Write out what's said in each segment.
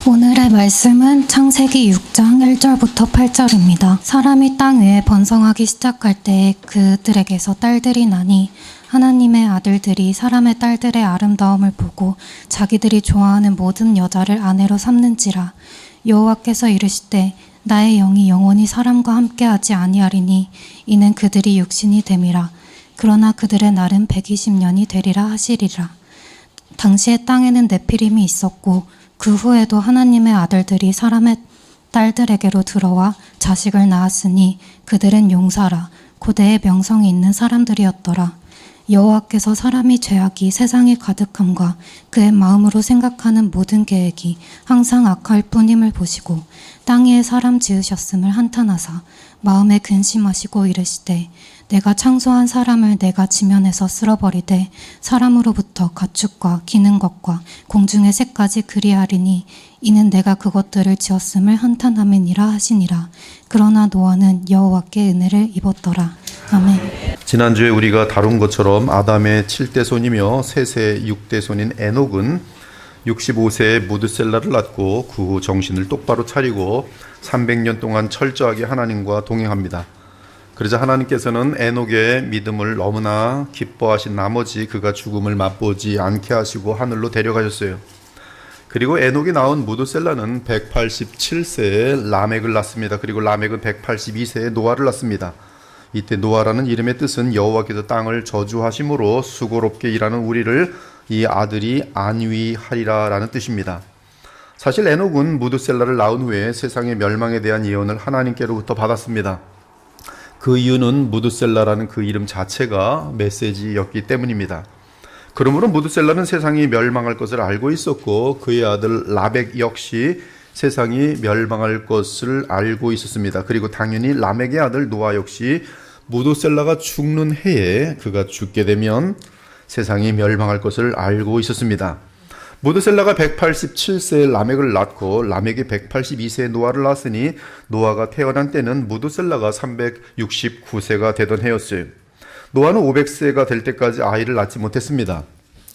오늘의 말씀은 창세기 6장 1절부터 8절입니다. 사람이 땅 위에 번성하기 시작할 때 그들에게서 딸들이 나니 하나님의 아들들이 사람의 딸들의 아름다움을 보고 자기들이 좋아하는 모든 여자를 아내로 삼는지라. 여호와께서 이르시되 나의 영이 영원히 사람과 함께하지 아니하리니 이는 그들이 육신이 됨이라. 그러나 그들의 날은 120년이 되리라 하시리라. 당시에 땅에는 네피림이 있었고 그 후에도 하나님의 아들들이 사람의 딸들에게로 들어와 자식을 낳았으니 그들은 용사라 고대의 명성이 있는 사람들이었더라. 여호와께서 사람이 죄악이 세상에 가득함과 그의 마음으로 생각하는 모든 계획이 항상 악할 뿐임을 보시고 땅 위에 사람 지으셨음을 한탄하사 마음에 근심하시고 이르시되 내가 창조한 사람을 내가 지면에서 쓸어버리되 사람으로부터 가축과 기는 것과 공중의 새까지 그리하리니 이는 내가 그것들을 지었음을 한탄함이니라 하시니라. 그러나 노아는 여호와께 은혜를 입었더라. 아멘. 지난주에 우리가 다룬 것처럼 아담의 7대 손이며 셋의 6대 손인 에녹은 65세에 무드셀라를 낳고 그 후 정신을 똑바로 차리고 300년 동안 철저하게 하나님과 동행합니다. 그러자 하나님께서는 에녹의 믿음을 너무나 기뻐하신 나머지 그가 죽음을 맛보지 않게 하시고 하늘로 데려가셨어요. 그리고 에녹이 낳은 무드셀라는 187세에 라멕을 낳습니다. 그리고 라멕은 182세에 노아를 낳습니다. 이때 노아라는 이름의 뜻은 여호와께서 땅을 저주하심으로 수고롭게 일하는 우리를 이 아들이 안위하리라 라는 뜻입니다. 사실 에녹은 무드셀라를 낳은 후에 세상의 멸망에 대한 예언을 하나님께로부터 받았습니다. 그 이유는 무드셀라라는 그 이름 자체가 메시지였기 때문입니다. 그러므로 무드셀라는 세상이 멸망할 것을 알고 있었고 그의 아들 라멕 역시 세상이 멸망할 것을 알고 있었습니다. 그리고 당연히 라멕의 아들 노아 역시 무드셀라가 죽는 해에 그가 죽게 되면 세상이 멸망할 것을 알고 있었습니다. 무드셀라가 187세에 라멕을 낳고 라멕이 182세에 노아를 낳았으니 노아가 태어난 때는 무드셀라가 369세가 되던 해였어요. 노아는 500세가 될 때까지 아이를 낳지 못했습니다.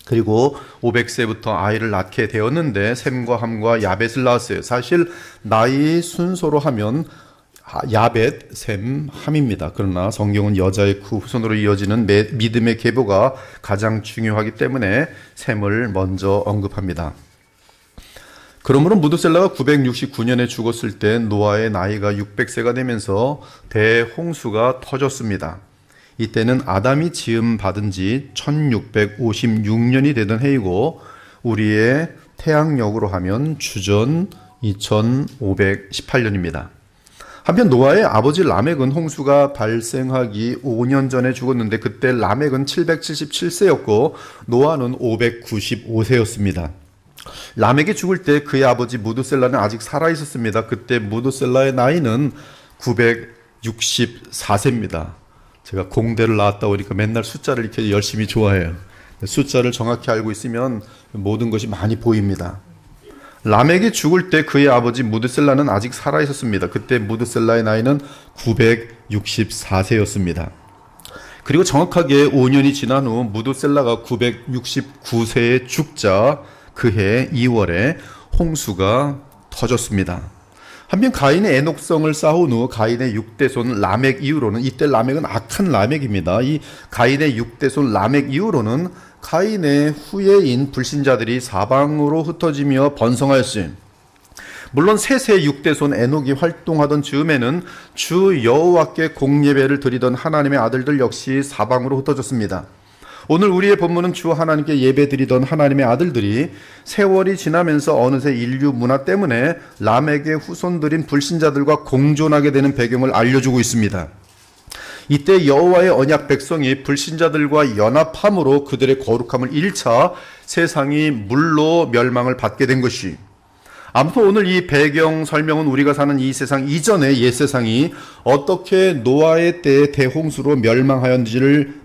그리고 500세부터 아이를 낳게 되었는데 셈과 함과 야벳을 낳았어요. 사실 나이 순서로 하면 야벳, 셈, 함입니다. 그러나 성경은 여자의 그 후손으로 이어지는 믿음의 계보가 가장 중요하기 때문에 셈을 먼저 언급합니다. 그러므로 무드셀라가 969년에 죽었을 때 노아의 나이가 600세가 되면서 대홍수가 터졌습니다. 이때는 아담이 지음 받은 지 1656년이 되던 해이고 우리의 태양력으로 하면 주전 2518년입니다. 한편 노아의 아버지 라멕은 홍수가 발생하기 5년 전에 죽었는데 그때 라멕은 777세였고 노아는 595세였습니다. 라멕이 죽을 때 그의 아버지 무드셀라는 아직 살아 있었습니다. 그때 무드셀라의 나이는 964세입니다. 제가 공대를 나왔다 보니까 맨날 숫자를 이렇게 열심히 좋아해요. 숫자를 정확히 알고 있으면 모든 것이 많이 보입니다. 라멕이 죽을 때 그의 아버지 무드셀라는 아직 살아 있었습니다. 그때 무드셀라의 나이는 964세였습니다. 그리고 정확하게 5년이 지난 후 무드셀라가 969세에 죽자 그해 2월에 홍수가 터졌습니다. 한편 가인의 에녹성을 쌓은 후 가인의 6대손 라멕 이후로는 이때 라멕은 악한 라멕입니다. 이 가인의 6대손 라멕 이후로는 가인의 후예인 불신자들이 사방으로 흩어지며 번성하였어요. 물론 셋의 6대손 에녹이 활동하던 즈음에는 주 여호와께 공예배를 드리던 하나님의 아들들 역시 사방으로 흩어졌습니다. 오늘 우리의 본문은 주 하나님께 예배드리던 하나님의 아들들이 세월이 지나면서 어느새 인류 문화 때문에 라멕의 후손들인 불신자들과 공존하게 되는 배경을 알려주고 있습니다. 이때 여호와의 언약 백성이 불신자들과 연합함으로 그들의 거룩함을 잃자 세상이 물로 멸망을 받게 된 것이, 아무튼 오늘 이 배경 설명은 우리가 사는 이 세상 이전의 옛 세상이 어떻게 노아의 때의 대홍수로 멸망하였는지를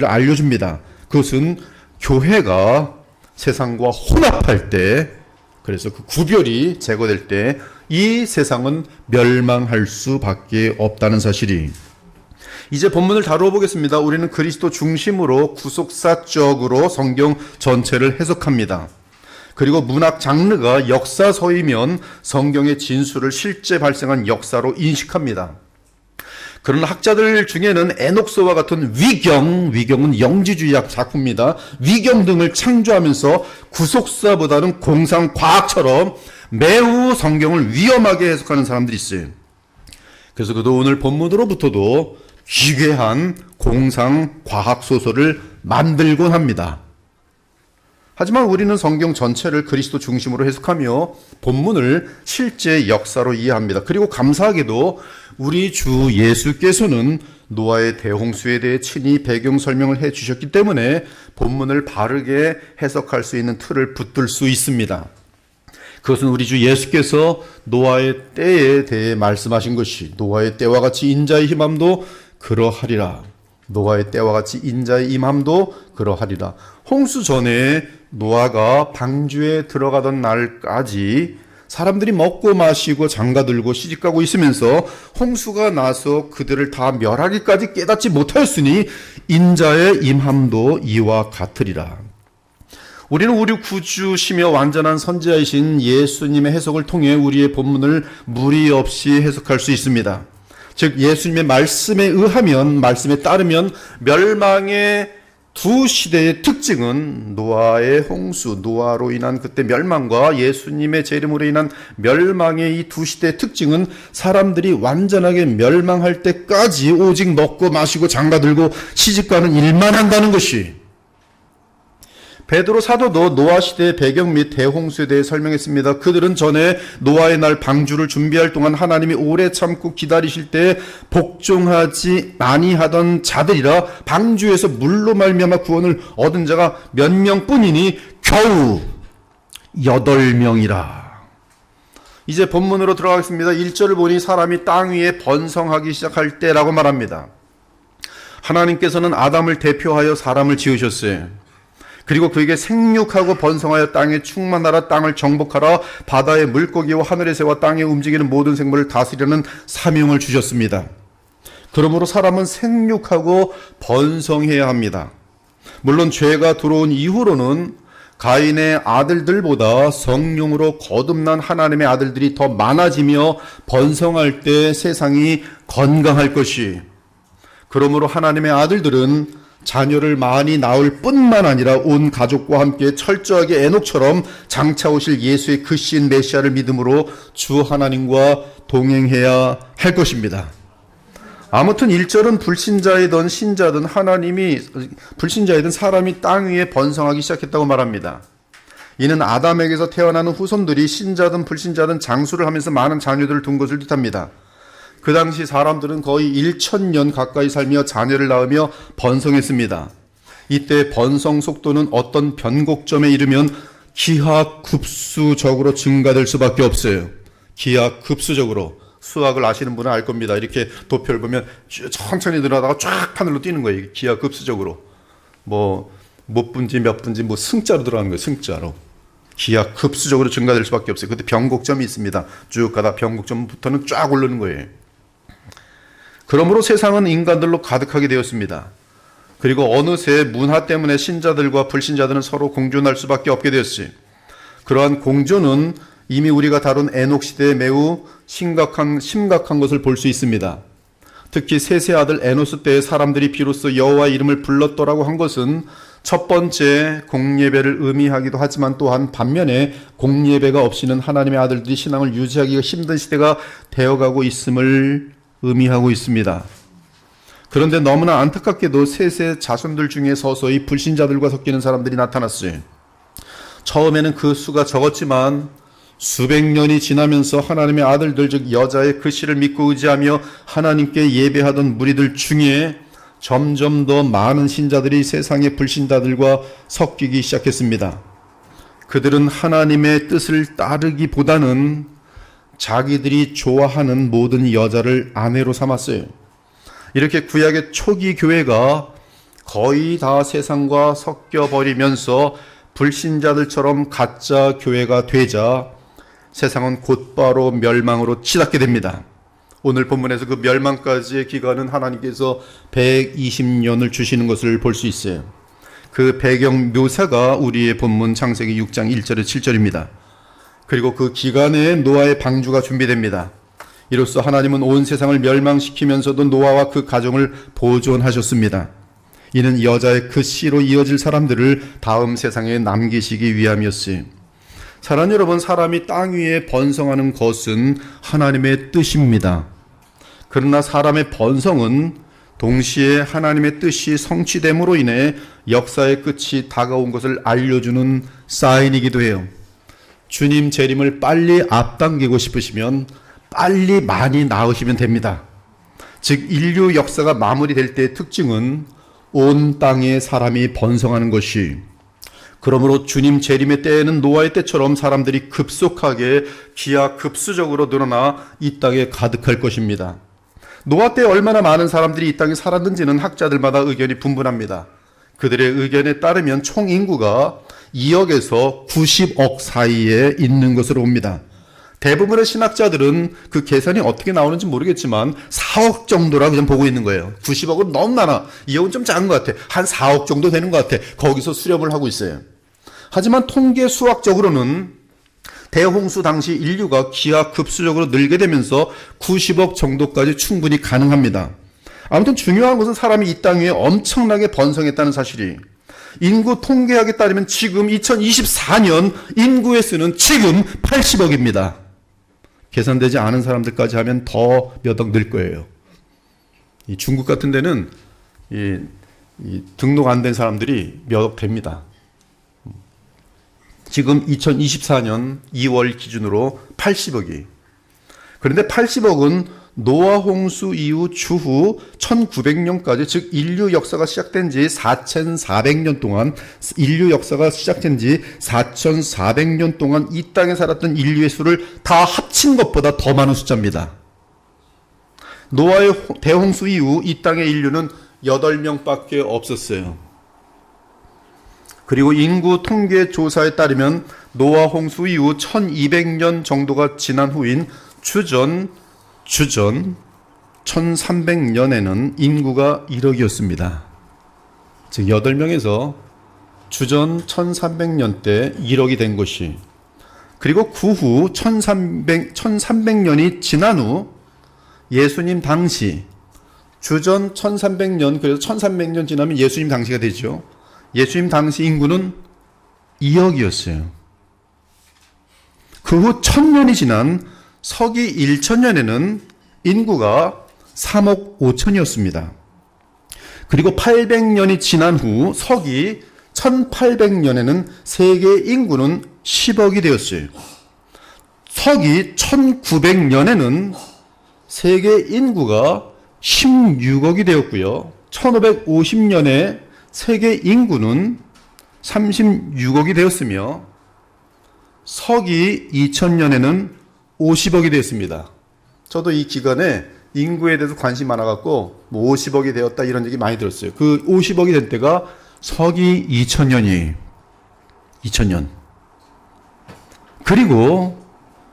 알려줍니다. 그것은 교회가 세상과 혼합할 때, 그래서 그 구별이 제거될 때 이 세상은 멸망할 수밖에 없다는 사실이, 이제 본문을 다루어 보겠습니다. 우리는 그리스도 중심으로 구속사적으로 성경 전체를 해석합니다. 그리고 문학 장르가 역사서이면 성경의 진술을 실제 발생한 역사로 인식합니다. 그러나 학자들 중에는 에녹서와 같은 위경은 영지주의 작품입니다. 위경 등을 창조하면서 구속사보다는 공상과학처럼 매우 성경을 위험하게 해석하는 사람들이 있어요. 그래서 그도 오늘 본문으로부터도 기괴한 공상과학 소설을 만들곤 합니다. 하지만 우리는 성경 전체를 그리스도 중심으로 해석하며 본문을 실제 역사로 이해합니다. 그리고 감사하게도 우리 주 예수께서는 노아의 대홍수에 대해 친히 배경 설명을 해 주셨기 때문에 본문을 바르게 해석할 수 있는 틀을 붙들 수 있습니다. 그것은 우리 주 예수께서 노아의 때에 대해 말씀하신 것이 노아의 때와 같이 인자의 임함도 그러하리라. 노아의 때와 같이 인자의 임함도 그러하리라. 홍수 전에 노아가 방주에 들어가던 날까지 사람들이 먹고 마시고 장가들고 시집가고 있으면서 홍수가 나서 그들을 다 멸하기까지 깨닫지 못하였으니 인자의 임함도 이와 같으리라. 우리는 우리 구주시며 완전한 선지자이신 예수님의 해석을 통해 우리의 본문을 무리 없이 해석할 수 있습니다. 즉 예수님의 말씀에 의하면, 말씀에 따르면 멸망의 두 시대의 특징은 노아의 홍수, 노아로 인한 그때 멸망과 예수님의 재림으로 인한 멸망의 이 두 시대의 특징은 사람들이 완전하게 멸망할 때까지 오직 먹고 마시고 장가들고 시집가는 일만 한다는 것이. 베드로 사도도 노아 시대의 배경 및 대홍수에 대해 설명했습니다. 그들은 전에 노아의 날 방주를 준비할 동안 하나님이 오래 참고 기다리실 때 복종하지 아니하던 자들이라 방주에서 물로 말미암아 구원을 얻은 자가 몇 명뿐이니 겨우 8명이라. 이제 본문으로 들어가겠습니다. 1절을 보니 사람이 땅 위에 번성하기 시작할 때라고 말합니다. 하나님께서는 아담을 대표하여 사람을 지으셨어요. 그리고 그에게 생육하고 번성하여 땅에 충만하라, 땅을 정복하라, 바다의 물고기와 하늘의 새와 땅에 움직이는 모든 생물을 다스리려는 사명을 주셨습니다. 그러므로 사람은 생육하고 번성해야 합니다. 물론 죄가 들어온 이후로는 가인의 아들들보다 성령으로 거듭난 하나님의 아들들이 더 많아지며 번성할 때 세상이 건강할 것이. 그러므로 하나님의 아들들은 자녀를 많이 낳을 뿐만 아니라 온 가족과 함께 철저하게 에녹처럼 장차 오실 예수의 크신 메시아를 믿음으로 주 하나님과 동행해야 할 것입니다. 아무튼 1절은 불신자이든 신자든 불신자이든 사람이 땅 위에 번성하기 시작했다고 말합니다. 이는 아담에게서 태어나는 후손들이 신자든 불신자든 장수를 하면서 많은 자녀들을 둔 것을 뜻합니다. 그 당시 사람들은 거의 1000년 가까이 살며 자녀를 낳으며 번성했습니다. 이때 번성 속도는 어떤 변곡점에 이르면 기하급수적으로 증가될 수밖에 없어요. 기하급수적으로. 수학을 아시는 분은 알 겁니다. 이렇게 도표를 보면 천천히 늘어나다가 쫙 하늘로 뛰는 거예요. 기하급수적으로. 몇 분지 몇 분지 승자로 들어가는 거예요. 승자로. 기하급수적으로 증가될 수밖에 없어요. 그때 변곡점이 있습니다. 쭉 가다 변곡점부터는 쫙 오르는 거예요. 그러므로 세상은 인간들로 가득하게 되었습니다. 그리고 어느새 문화 때문에 신자들과 불신자들은 서로 공존할 수밖에 없게 되었어요. 그러한 공존은 이미 우리가 다룬 에녹 시대에 매우 심각한 것을 볼 수 있습니다. 특히 셋의 아들 에노스 때에 사람들이 비로소 여호와의 이름을 불렀더라고 한 것은 첫 번째 공예배를 의미하기도 하지만 또한 반면에 공예배가 없이는 하나님의 아들들이 신앙을 유지하기가 힘든 시대가 되어가고 있음을 의미하고 있습니다. 그런데 너무나 안타깝게도 셋의 자손들 중에 서서히 불신자들과 섞이는 사람들이 나타났어요. 처음에는 그 수가 적었지만 수백 년이 지나면서 하나님의 아들들 즉 여자의 글씨를 믿고 의지하며 하나님께 예배하던 무리들 중에 점점 더 많은 신자들이 세상의 불신자들과 섞이기 시작했습니다. 그들은 하나님의 뜻을 따르기보다는 자기들이 좋아하는 모든 여자를 아내로 삼았어요. 이렇게 구약의 초기 교회가 거의 다 세상과 섞여버리면서 불신자들처럼 가짜 교회가 되자 세상은 곧바로 멸망으로 치닫게 됩니다. 오늘 본문에서 그 멸망까지의 기간은 하나님께서 120년을 주시는 것을 볼 수 있어요. 그 배경 묘사가 우리의 본문 창세기 6장 1절에 7절입니다. 그리고 그 기간에 노아의 방주가 준비됩니다. 이로써 하나님은 온 세상을 멸망시키면서도 노아와 그 가정을 보존하셨습니다. 이는 여자의 그 씨로 이어질 사람들을 다음 세상에 남기시기 위함이었어요. 사랑하는 여러분, 사람이 땅 위에 번성하는 것은 하나님의 뜻입니다. 그러나 사람의 번성은 동시에 하나님의 뜻이 성취됨으로 인해 역사의 끝이 다가온 것을 알려주는 사인이기도 해요. 주님 재림을 빨리 앞당기고 싶으시면 빨리 많이 낳으시면 됩니다. 즉 인류 역사가 마무리될 때의 특징은 온 땅에 사람이 번성하는 것이, 그러므로 주님 재림의 때에는 노아의 때처럼 사람들이 급속하게 기하급수적으로 늘어나 이 땅에 가득할 것입니다. 노아 때 얼마나 많은 사람들이 이 땅에 살았는지는 학자들마다 의견이 분분합니다. 그들의 의견에 따르면 총 인구가 2억에서 90억 사이에 있는 것으로 봅니다. 대부분의 신학자들은 그 계산이 어떻게 나오는지 모르겠지만 4억 정도라 그냥 보고 있는 거예요. 90억은 너무 많아. 2억은 좀 작은 것 같아. 한 4억 정도 되는 것 같아. 거기서 수렴을 하고 있어요. 하지만 통계 수학적으로는 대홍수 당시 인류가 기하급수적으로 늘게 되면서 90억 정도까지 충분히 가능합니다. 아무튼 중요한 것은 사람이 이 땅 위에 엄청나게 번성했다는 사실이, 인구 통계학에 따르면 지금 2024년 인구의 수는 지금 80억입니다. 계산되지 않은 사람들까지 하면 더 몇 억 늘 거예요. 이 중국 같은 데는 이 등록 안 된 사람들이 몇 억 됩니다. 지금 2024년 2월 기준으로 80억이. 그런데 80억은 노아 홍수 이후 추후 1900년까지, 즉 인류 역사가 시작된 지 4400년 동안, 인류 역사가 시작된 지 4400년 동안 이 땅에 살았던 인류의 수를 다 합친 것보다 더 많은 숫자입니다. 노아의 대홍수 이후 이 땅의 인류는 8명밖에 없었어요. 그리고 인구 통계 조사에 따르면 노아 홍수 이후 1200년 정도가 지난 후인 주전 1300년에는 인구가 1억이었습니다. 즉 8명에서 주전 1300년 때 1억이 된 것이, 그리고 그 후 1300년이 지난 후 예수님 당시, 주전 1300년, 그래서 1300년 지나면 예수님 당시가 되죠. 예수님 당시 인구는 2억이었어요. 그 후 1000년이 지난 서기 1000년에는 인구가 3억 5천이었습니다. 그리고 800년이 지난 후 서기 1800년에는 세계 인구는 10억이 되었어요. 서기 1900년에는 세계 인구가 16억이 되었고요. 1550년에 세계 인구는 36억이 되었으며 서기 2000년에는 50억이 되었습니다. 저도 이 기간에 인구에 대해서 관심이 많아갖고 50억이 되었다 이런 얘기 많이 들었어요. 그 50억이 된 때가 서기 2000년이에요. 2000년. 그리고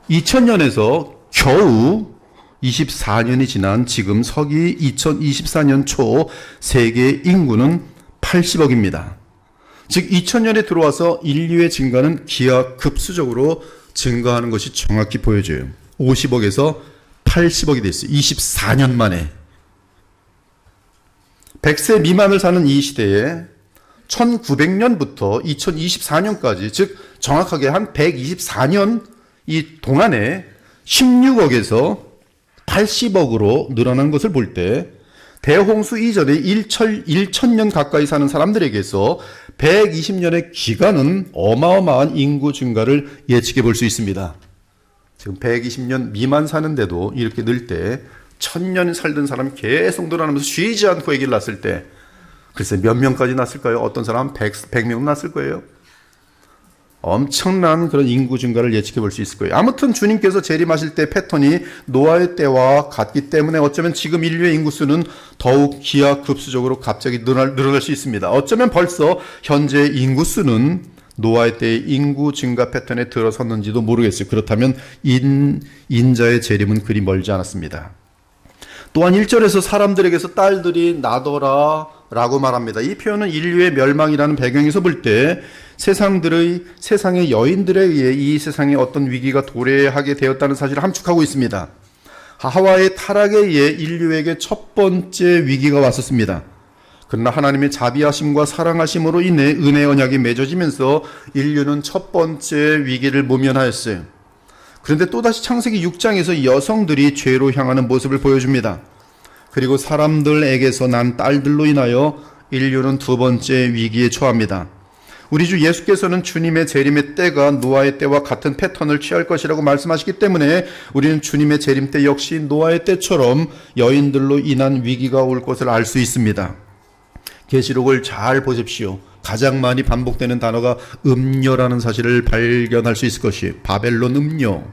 2000년에서 겨우 24년이 지난 지금 서기 2024년 초 세계 인구는 80억입니다. 즉 2000년에 들어와서 인류의 증가는 기하급수적으로 증가하는 것이 정확히 보여져요. 50억에서 80억이 됐어요. 24년 만에. 100세 미만을 사는 이 시대에 1900년부터 2024년까지, 즉 정확하게 한 124년 이 동안에 16억에서 80억으로 늘어난 것을 볼 때 대홍수 이전에 1000년 가까이 사는 사람들에게서 120년의 기간은 어마어마한 인구 증가를 예측해 볼 수 있습니다. 지금 120년 미만 사는데도 이렇게 늘 때 1000년 살던 사람이 계속 늘어나면서 쉬지 않고 아기를 낳았을 때 글쎄 몇 명까지 낳았을까요? 어떤 사람은 100명 낳았을 거예요. 엄청난 그런 인구 증가를 예측해 볼 수 있을 거예요. 아무튼 주님께서 재림하실 때 패턴이 노아의 때와 같기 때문에 어쩌면 지금 인류의 인구수는 더욱 기하급수적으로 갑자기 늘어날 수 있습니다. 어쩌면 벌써 현재 인구수는 노아의 때의 인구 증가 패턴에 들어섰는지도 모르겠어요. 그렇다면 인자의 재림은 그리 멀지 않았습니다. 또한 1절에서 사람들에게서 딸들이 나더라 라고 말합니다. 이 표현은 인류의 멸망이라는 배경에서 볼 때 세상의 여인들에 의해 이 세상에 어떤 위기가 도래하게 되었다는 사실을 함축하고 있습니다. 하와의 타락에 의해 인류에게 첫 번째 위기가 왔었습니다. 그러나 하나님의 자비하심과 사랑하심으로 인해 은혜 언약이 맺어지면서 인류는 첫 번째 위기를 모면하였어요. 그런데 또다시 창세기 6장에서 여성들이 죄로 향하는 모습을 보여줍니다. 그리고 사람들에게서 난 딸들로 인하여 인류는 두 번째 위기에 처합니다. 우리 주 예수께서는 주님의 재림의 때가 노아의 때와 같은 패턴을 취할 것이라고 말씀하시기 때문에 우리는 주님의 재림 때 역시 노아의 때처럼 여인들로 인한 위기가 올 것을 알 수 있습니다. 계시록을 잘 보십시오. 가장 많이 반복되는 단어가 음녀라는 사실을 발견할 수 있을 것이 바벨론 음녀.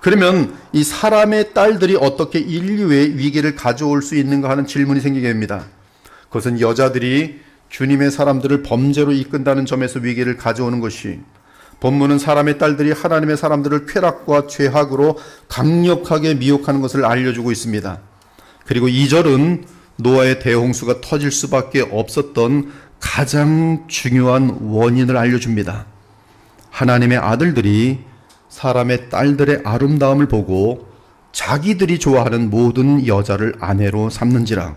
그러면 이 사람의 딸들이 어떻게 인류의 위기를 가져올 수 있는가 하는 질문이 생기게 됩니다. 그것은 여자들이 주님의 사람들을 범죄로 이끈다는 점에서 위기를 가져오는 것이, 본문은 사람의 딸들이 하나님의 사람들을 쾌락과 죄악으로 강력하게 미혹하는 것을 알려주고 있습니다. 그리고 2절은 노아의 대홍수가 터질 수밖에 없었던 가장 중요한 원인을 알려줍니다. 하나님의 아들들이 사람의 딸들의 아름다움을 보고 자기들이 좋아하는 모든 여자를 아내로 삼는지라.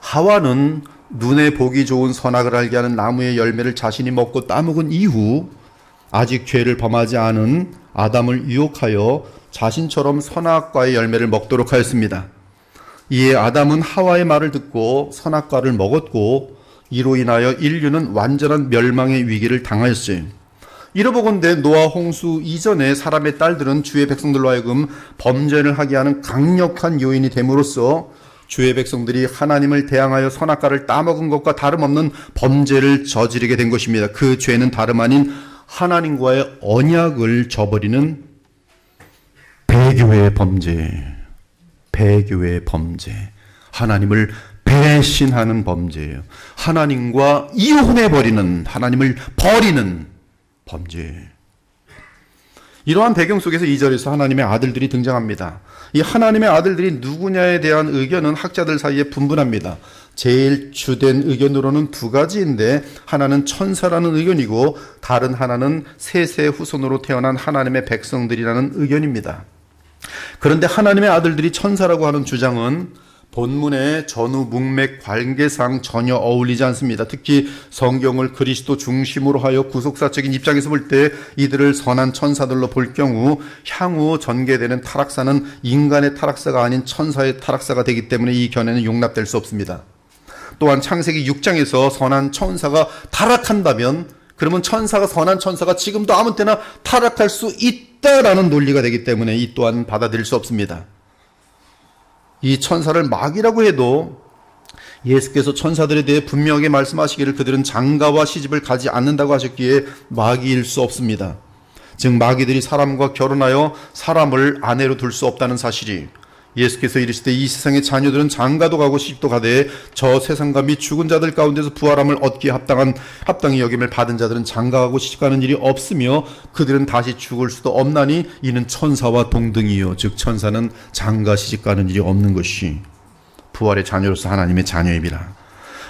하와는 눈에 보기 좋은 선악을 알게 하는 나무의 열매를 자신이 먹고 따먹은 이후 아직 죄를 범하지 않은 아담을 유혹하여 자신처럼 선악과의 열매를 먹도록 하였습니다. 이에 아담은 하와의 말을 듣고 선악과를 먹었고 이로 인하여 인류는 완전한 멸망의 위기를 당하였어요. 이러보건대 노아 홍수 이전에 사람의 딸들은 주의 백성들로 하여금 범죄를 하게 하는 강력한 요인이 됨으로써 주의 백성들이 하나님을 대항하여 선악과를 따먹은 것과 다름없는 범죄를 저지르게 된 것입니다. 그 죄는 다름 아닌 하나님과의 언약을 저버리는 배교의 범죄, 하나님을 배신하는 범죄예요. 하나님과 이혼해버리는, 하나님을 버리는 범죄. 이러한 배경 속에서 2절에서 하나님의 아들들이 등장합니다. 이 하나님의 아들들이 누구냐에 대한 의견은 학자들 사이에 분분합니다. 제일 주된 의견으로는 두 가지인데, 하나는 천사라는 의견이고 다른 하나는 셋의 후손으로 태어난 하나님의 백성들이라는 의견입니다. 그런데 하나님의 아들들이 천사라고 하는 주장은 본문의 전후 문맥 관계상 전혀 어울리지 않습니다. 특히 성경을 그리스도 중심으로 하여 구속사적인 입장에서 볼 때 이들을 선한 천사들로 볼 경우 향후 전개되는 타락사는 인간의 타락사가 아닌 천사의 타락사가 되기 때문에 이 견해는 용납될 수 없습니다. 또한 창세기 6장에서 선한 천사가 타락한다면 그러면 선한 천사가 지금도 아무 때나 타락할 수 있다라는 논리가 되기 때문에 이 또한 받아들일 수 없습니다. 이 천사를 마귀라고 해도 예수께서 천사들에 대해 분명하게 말씀하시기를 그들은 장가와 시집을 가지 않는다고 하셨기에 마귀일 수 없습니다. 즉 마귀들이 사람과 결혼하여 사람을 아내로 둘 수 없다는 사실이, 예수께서 이르시되 이 세상의 자녀들은 장가도 가고 시집도 가되 저 세상과 및 죽은 자들 가운데서 부활함을 얻기에 합당히 여김을 받은 자들은 장가가고 시집가는 일이 없으며 그들은 다시 죽을 수도 없나니 이는 천사와 동등이요. 즉 천사는 장가 시집가는 일이 없는 것이 부활의 자녀로서 하나님의 자녀입니다.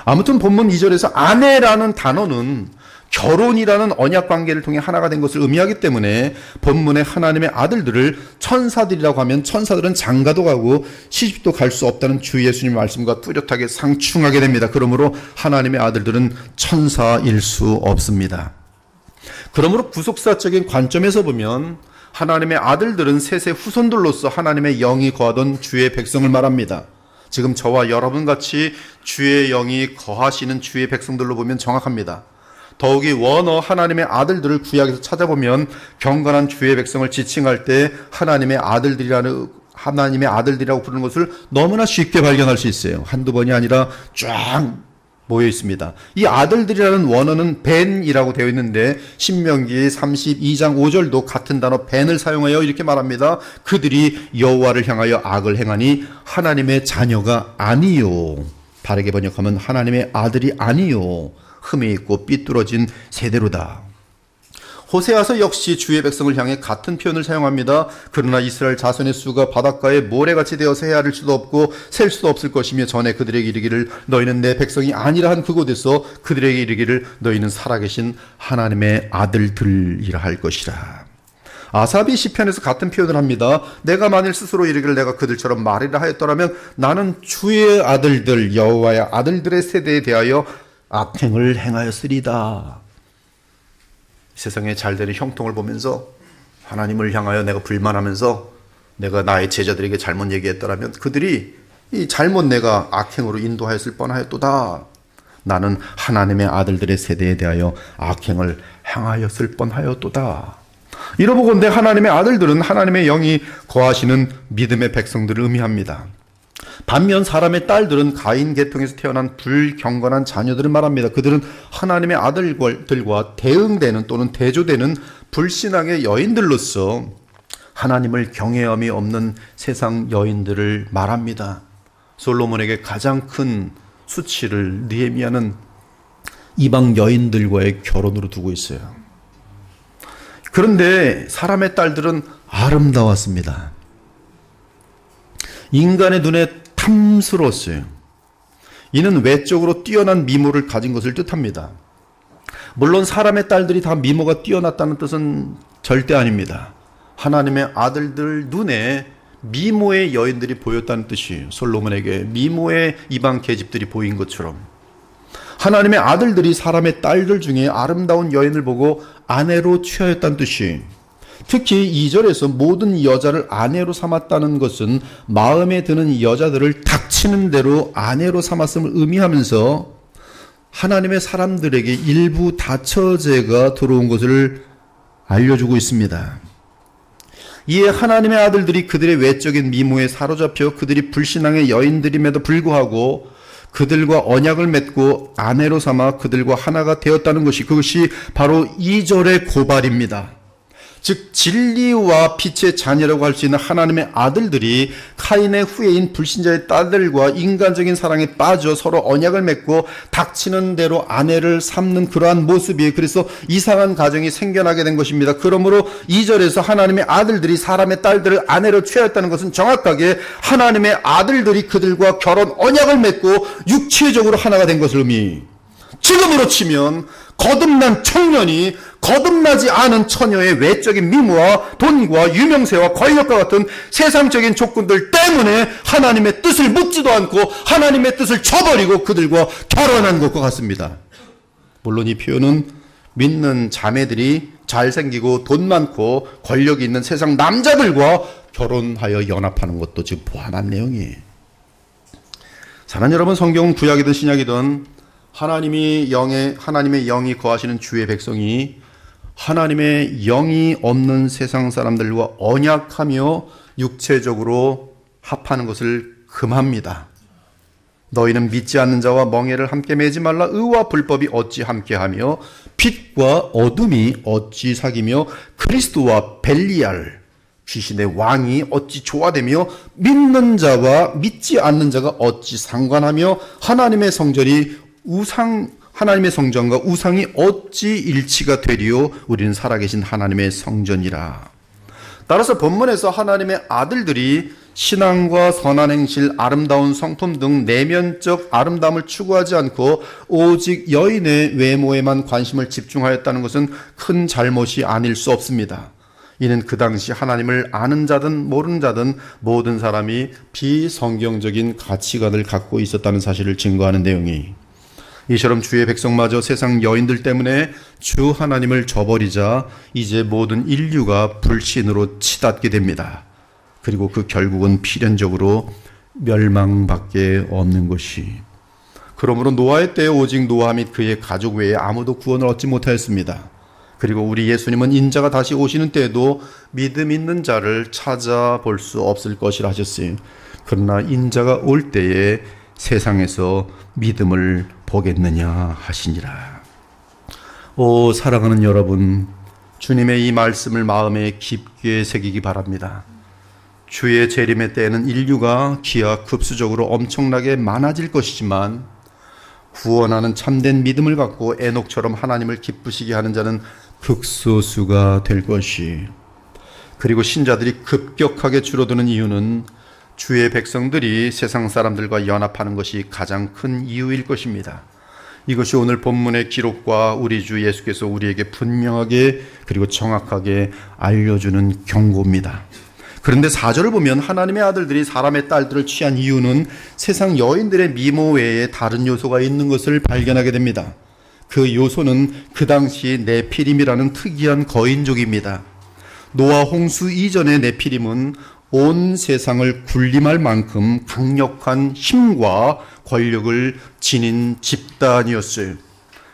아무튼 본문 2절에서 아내라는 단어는 결혼이라는 언약 관계를 통해 하나가 된 것을 의미하기 때문에 본문의 하나님의 아들들을 천사들이라고 하면 천사들은 장가도 가고 시집도 갈 수 없다는 주 예수님의 말씀과 뚜렷하게 상충하게 됩니다. 그러므로 하나님의 아들들은 천사일 수 없습니다. 그러므로 구속사적인 관점에서 보면 하나님의 아들들은 셋의 후손들로서 하나님의 영이 거하던 주의 백성을 말합니다. 지금 저와 여러분 같이 주의 영이 거하시는 주의 백성들로 보면 정확합니다. 더욱이 원어 하나님의 아들들을 구약에서 찾아보면 경건한 주의 백성을 지칭할 때 하나님의 아들들이라고 부르는 것을 너무나 쉽게 발견할 수 있어요. 한두 번이 아니라 쫙 모여 있습니다. 이 아들들이라는 원어는 벤이라고 되어 있는데 신명기 32장 5절도 같은 단어 벤을 사용하여 이렇게 말합니다. 그들이 여호와를 향하여 악을 행하니 하나님의 자녀가 아니요. 바르게 번역하면 하나님의 아들이 아니요. 흠이 있고 삐뚤어진 세대로다. 호세아서 역시 주의 백성을 향해 같은 표현을 사용합니다. 그러나 이스라엘 자손의 수가 바닷가에 모래같이 되어 헤아릴 수도 없고 셀 수도 없을 것이며 전에 그들에게 이르기를 너희는 내 백성이 아니라 한 그곳에서 그들에게 이르기를 너희는 살아계신 하나님의 아들들이라 할 것이라. 아삽이 시편에서 같은 표현을 합니다. 내가 만일 스스로 이르기를 내가 그들처럼 말이라 하였더라면 나는 주의 아들들 여호와의 아들들의 세대에 대하여 악행을 행하였으리다. 세상에 잘되는 형통을 보면서 하나님을 향하여 내가 불만하면서 내가 나의 제자들에게 잘못 얘기했더라면 그들이 이 잘못 내가 악행으로 인도하였을 뻔하였도다. 나는 하나님의 아들들의 세대에 대하여 악행을 행하였을 뻔하였도다. 이러보건대 하나님의 아들들은 하나님의 영이 거하시는 믿음의 백성들을 의미합니다. 반면 사람의 딸들은 가인 계통에서 태어난 불경건한 자녀들을 말합니다. 그들은 하나님의 아들들과 대응되는 또는 대조되는 불신앙의 여인들로서 하나님을 경외함이 없는 세상 여인들을 말합니다. 솔로몬에게 가장 큰 수치를 느헤미야는 이방 여인들과의 결혼으로 두고 있어요. 그런데 사람의 딸들은 아름다웠습니다. 인간의 눈에 탐스러웠어요. 이는 외적으로 뛰어난 미모를 가진 것을 뜻합니다. 물론 사람의 딸들이 다 미모가 뛰어났다는 뜻은 절대 아닙니다. 하나님의 아들들 눈에 미모의 여인들이 보였다는 뜻이에요. 솔로몬에게 미모의 이방 계집들이 보인 것처럼 하나님의 아들들이 사람의 딸들 중에 아름다운 여인을 보고 아내로 취하였다는 뜻이에요. 특히 2절에서 모든 여자를 아내로 삼았다는 것은 마음에 드는 여자들을 닥치는 대로 아내로 삼았음을 의미하면서 하나님의 사람들에게 일부 다처제가 들어온 것을 알려주고 있습니다. 이에 하나님의 아들들이 그들의 외적인 미모에 사로잡혀 그들이 불신앙의 여인들임에도 불구하고 그들과 언약을 맺고 아내로 삼아 그들과 하나가 되었다는 것이 그것이 바로 2절의 고발입니다. 즉 진리와 빛의 자녀라고 할 수 있는 하나님의 아들들이 카인의 후예인 불신자의 딸들과 인간적인 사랑에 빠져 서로 언약을 맺고 닥치는 대로 아내를 삼는 그러한 모습이에요. 그래서 이상한 가정이 생겨나게 된 것입니다. 그러므로 2절에서 하나님의 아들들이 사람의 딸들을 아내로 취하였다는 것은 정확하게 하나님의 아들들이 그들과 결혼 언약을 맺고 육체적으로 하나가 된 것을 의미해요. 지금으로 치면 거듭난 청년이 거듭나지 않은 처녀의 외적인 미모와 돈과 유명세와 권력과 같은 세상적인 조건들 때문에 하나님의 뜻을 묻지도 않고 하나님의 뜻을 저버리고 그들과 결혼한 것과 같습니다. 물론 이 표현은 믿는 자매들이 잘생기고 돈 많고 권력이 있는 세상 남자들과 결혼하여 연합하는 것도 지금 포함한 내용이에요. 사랑하는 여러분, 성경은 구약이든 신약이든 하나님의 영이 거하시는 주의 백성이 하나님의 영이 없는 세상 사람들과 언약하며 육체적으로 합하는 것을 금합니다. 너희는 믿지 않는 자와 멍에를 함께 매지 말라. 의와 불법이 어찌 함께하며 빛과 어둠이 어찌 사귀며 그리스도와 벨리알 귀신의 왕이 어찌 조화되며 믿는 자와 믿지 않는 자가 어찌 상관하며 하나님의 성전과 우상이 어찌 일치가 되리요. 우리는 살아계신 하나님의 성전이라. 따라서 본문에서 하나님의 아들들이 신앙과 선한 행실, 아름다운 성품 등 내면적 아름다움을 추구하지 않고 오직 여인의 외모에만 관심을 집중하였다는 것은 큰 잘못이 아닐 수 없습니다. 이는 그 당시 하나님을 아는 자든 모르는 자든 모든 사람이 비성경적인 가치관을 갖고 있었다는 사실을 증거하는 내용이, 이처럼 주의 백성마저 세상 여인들 때문에 주 하나님을 저버리자 이제 모든 인류가 불신으로 치닫게 됩니다. 그리고 그 결국은 필연적으로 멸망밖에 없는 것이. 그러므로 노아의 때에 오직 노아 및 그의 가족 외에 아무도 구원을 얻지 못하였습니다. 그리고 우리 예수님은 인자가 다시 오시는 때에도 믿음 있는 자를 찾아볼 수 없을 것이라 하셨어요. 그러나 인자가 올 때에 세상에서 믿음을 보겠느냐 하시니라. 오 사랑하는 여러분, 주님의 이 말씀을 마음에 깊게 새기기 바랍니다. 주의 재림의 때에는 인류가 기하급수적으로 엄청나게 많아질 것이지만 구원하는 참된 믿음을 갖고 에녹처럼 하나님을 기쁘시게 하는 자는 극소수가 될 것이, 그리고 신자들이 급격하게 줄어드는 이유는 주의 백성들이 세상 사람들과 연합하는 것이 가장 큰 이유일 것입니다. 이것이 오늘 본문의 기록과 우리 주 예수께서 우리에게 분명하게 그리고 정확하게 알려주는 경고입니다. 그런데 4절을 보면 하나님의 아들들이 사람의 딸들을 취한 이유는 세상 여인들의 미모 외에 다른 요소가 있는 것을 발견하게 됩니다. 그 요소는 그 당시 네피림이라는 특이한 거인족입니다. 노아 홍수 이전의 네피림은 온 세상을 군림할 만큼 강력한 힘과 권력을 지닌 집단이었어요.